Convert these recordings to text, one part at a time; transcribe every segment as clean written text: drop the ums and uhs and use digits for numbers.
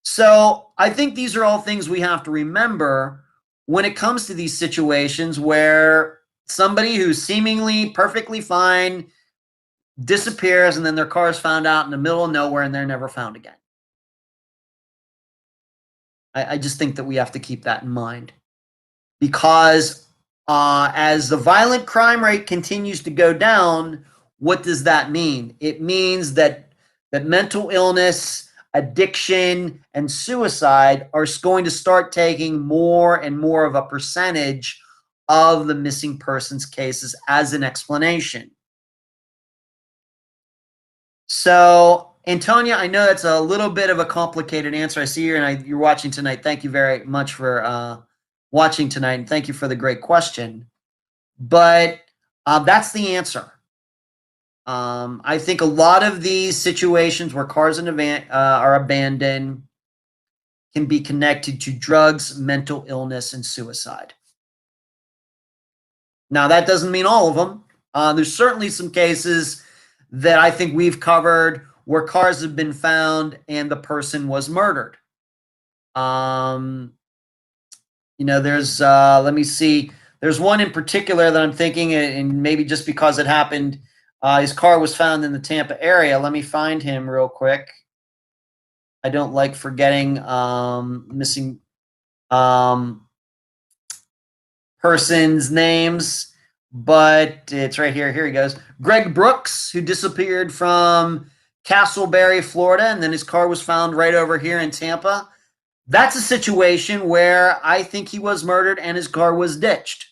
So I think these are all things we have to remember when it comes to these situations where somebody who's seemingly perfectly fine disappears and then their car is found out in the middle of nowhere and they're never found again. I just think that we have to keep that in mind because as the violent crime rate continues to go down, what does that mean? It means that mental illness, addiction, and suicide are going to start taking more and more of a percentage of the missing persons cases as an explanation. So, Antonia, I know that's a little bit of a complicated answer. I see you and you're watching tonight. Thank you very much for watching tonight, and thank you for the great question. But that's the answer. I think a lot of these situations where cars are abandoned can be connected to drugs, mental illness, and suicide. Now, that doesn't mean all of them. There's certainly some cases that I think we've covered where cars have been found and the person was murdered. There's let me see. There's one in particular that I'm thinking, and maybe just because it happened, his car was found in the Tampa area. Let me find him real quick. I don't like forgetting missing persons' names, but it's right here. Here he goes. Greg Brooks, who disappeared from Castleberry, Florida, and then his car was found right over here in Tampa. That's a situation where I think he was murdered and his car was ditched.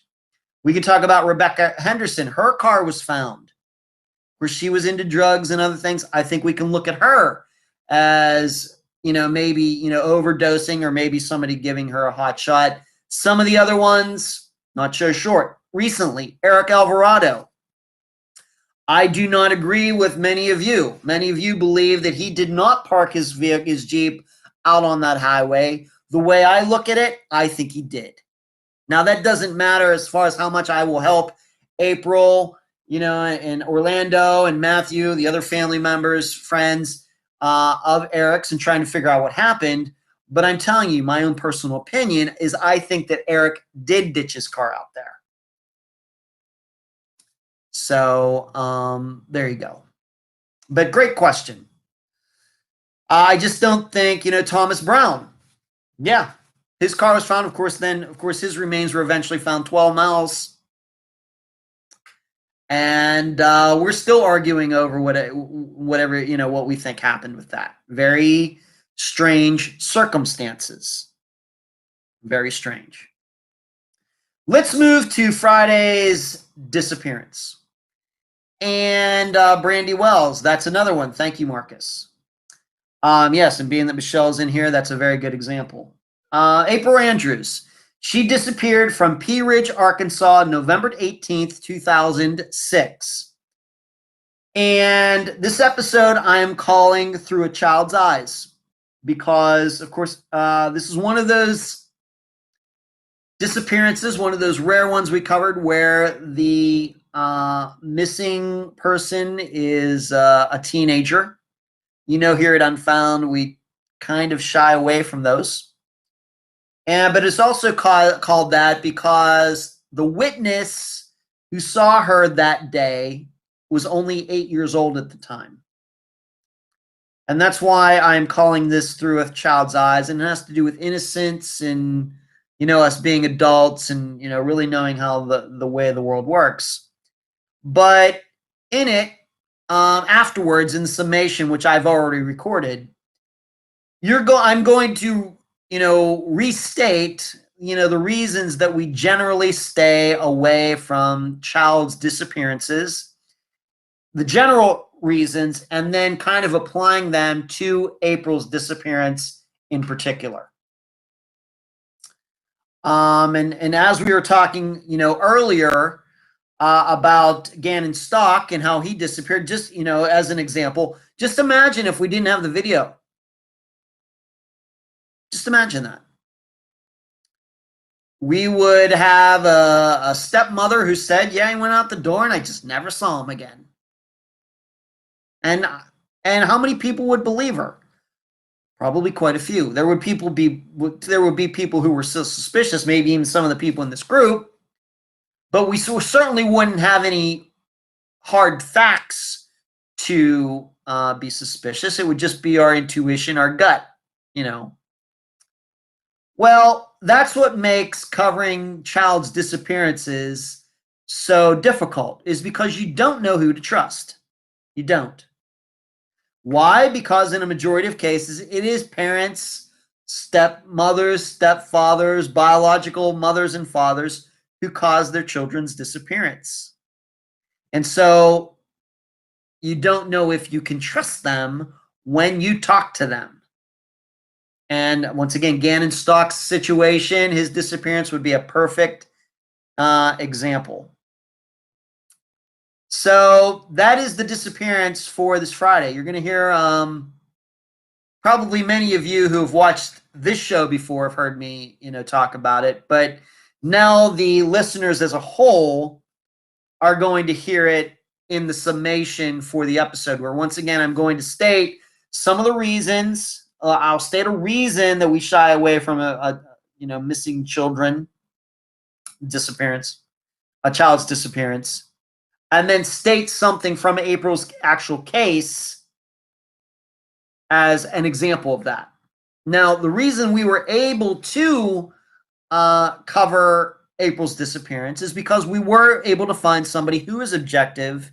We could talk about Rebecca Henderson. Her car was found where she was into drugs and other things. I think we can look at her as, maybe, overdosing or maybe somebody giving her a hot shot. Some of the other ones, not so short. Recently, Eric Alvarado. I do not agree with many of you. Many of you believe that he did not park his Jeep out on that highway. The way I look at it, I think he did. Now, that doesn't matter as far as how much I will help April, and Orlando and Matthew, the other family members, friends of Eric's, and trying to figure out what happened. But I'm telling you, my own personal opinion is I think that Eric did ditch his car out there. So there you go. But great question. I just don't think, Thomas Brown. Yeah, his car was found, of course. Then, of course, his remains were eventually found 12 miles. And we're still arguing over whatever, what we think happened with that. Very strange circumstances. Very strange. Let's move to Friday's disappearance. And Brandy Wells, that's another one. Thank you, Marcus. Yes, and being that Michelle's in here, that's a very good example. April Andrews. She disappeared from Pea Ridge, Arkansas, November 18th, 2006. And this episode I am calling Through a Child's Eyes because, of course, this is one of those disappearances, one of those rare ones we covered where the missing person is a teenager. Here at Unfound, we kind of shy away from those. But it's also called that because the witness who saw her that day was only 8 years old at the time. And that's why I'm calling this Through a Child's Eyes. And it has to do with innocence and, us being adults and, really knowing how the way the world works. But in it, afterwards, in the summation, which I've already recorded, I'm going to restate, the reasons that we generally stay away from child's disappearances, the general reasons, and then kind of applying them to April's disappearance in particular. And as we were talking, earlier about Gannon Stock and how he disappeared, just, as an example, just imagine if we didn't have the video. Just imagine that. We would have a stepmother who said, yeah, he went out the door and I just never saw him again. And how many people would believe her? Probably quite a few. There would be people who were so suspicious, maybe even some of the people in this group, but we certainly wouldn't have any hard facts to be suspicious. It would just be our intuition, our gut, you know. Well, that's what makes covering child's disappearances so difficult, is because you don't know who to trust. You don't. Why? Because in a majority of cases, it is parents, stepmothers, stepfathers, biological mothers and fathers who cause their children's disappearance. And so you don't know if you can trust them when you talk to them. And once again, Gannon Stock's situation, his disappearance would be a perfect example. So that is the disappearance for this Friday. You're going to hear probably many of you who have watched this show before have heard me, talk about it. But now the listeners as a whole are going to hear it in the summation for the episode, where once again I'm going to state some of the reasons. I'll state a reason that we shy away from a missing children disappearance, a child's disappearance, and then state something from April's actual case as an example of that. Now, the reason we were able to cover April's disappearance is because we were able to find somebody who is objective,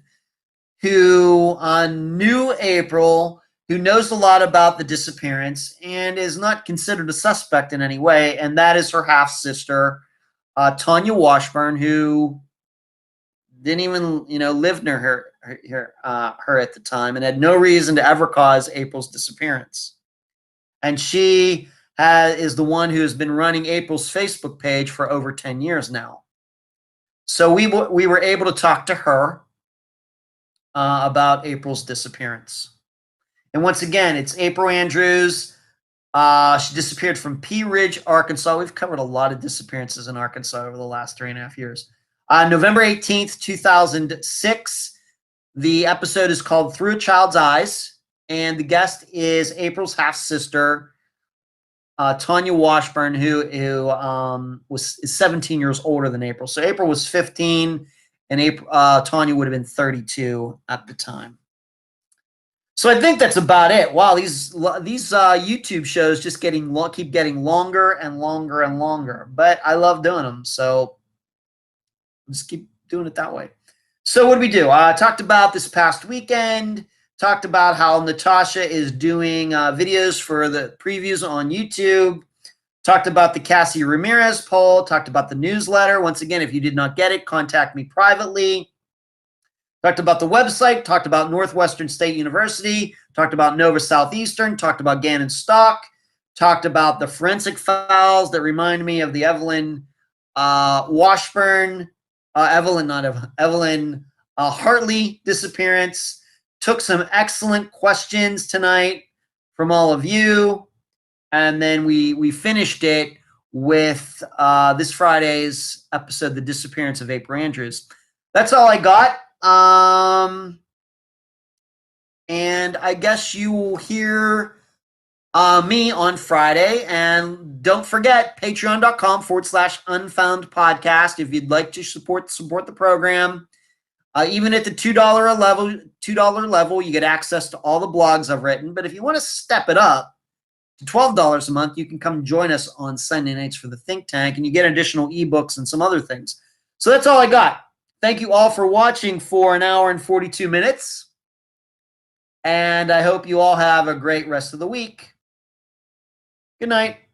who knew April, who knows a lot about the disappearance, and is not considered a suspect in any way, and that is her half-sister, Tanya Washburn, who didn't even, live near her at the time and had no reason to ever cause April's disappearance. And she is the one who has been running April's Facebook page for over 10 years now. So we were able to talk to her about April's disappearance. And once again, it's April Andrews. She disappeared from Pea Ridge, Arkansas. We've covered a lot of disappearances in Arkansas over the last 3.5 years. November 18th, 2006. The episode is called Through a Child's Eyes, and the guest is April's half-sister, Tanya Washburn, who is 17 years older than April. So April was 15, and Tanya would have been 32 at the time. So I think that's about it. Wow, these YouTube shows just keep getting longer and longer and longer. But I love doing them, so just keep doing it that way. So what did we do? I talked about this past weekend. Talked about how Natasha is doing videos for the previews on YouTube. Talked about the Cassie Ramirez poll. Talked about the newsletter. Once again, if you did not get it, contact me privately. Talked about the website. Talked about Northwestern State University. Talked about Nova Southeastern. Talked about Gannon Stock. Talked about the forensic files that remind me of the Evelyn Washburn, Evelyn Hartley disappearance. Took some excellent questions tonight from all of you. And then we finished it with this Friday's episode, The Disappearance of April Andrews. That's all I got. And I guess you will hear me on Friday. And don't forget, patreon.com/Unfound podcast. If you'd like to support the program. Even at the $2 level, you get access to all the blogs I've written. But if you want to step it up to $12 a month, you can come join us on Sunday nights for the Think Tank, and you get additional ebooks and some other things. So that's all I got. Thank you all for watching for 1 hour and 42 minutes. And I hope you all have a great rest of the week. Good night.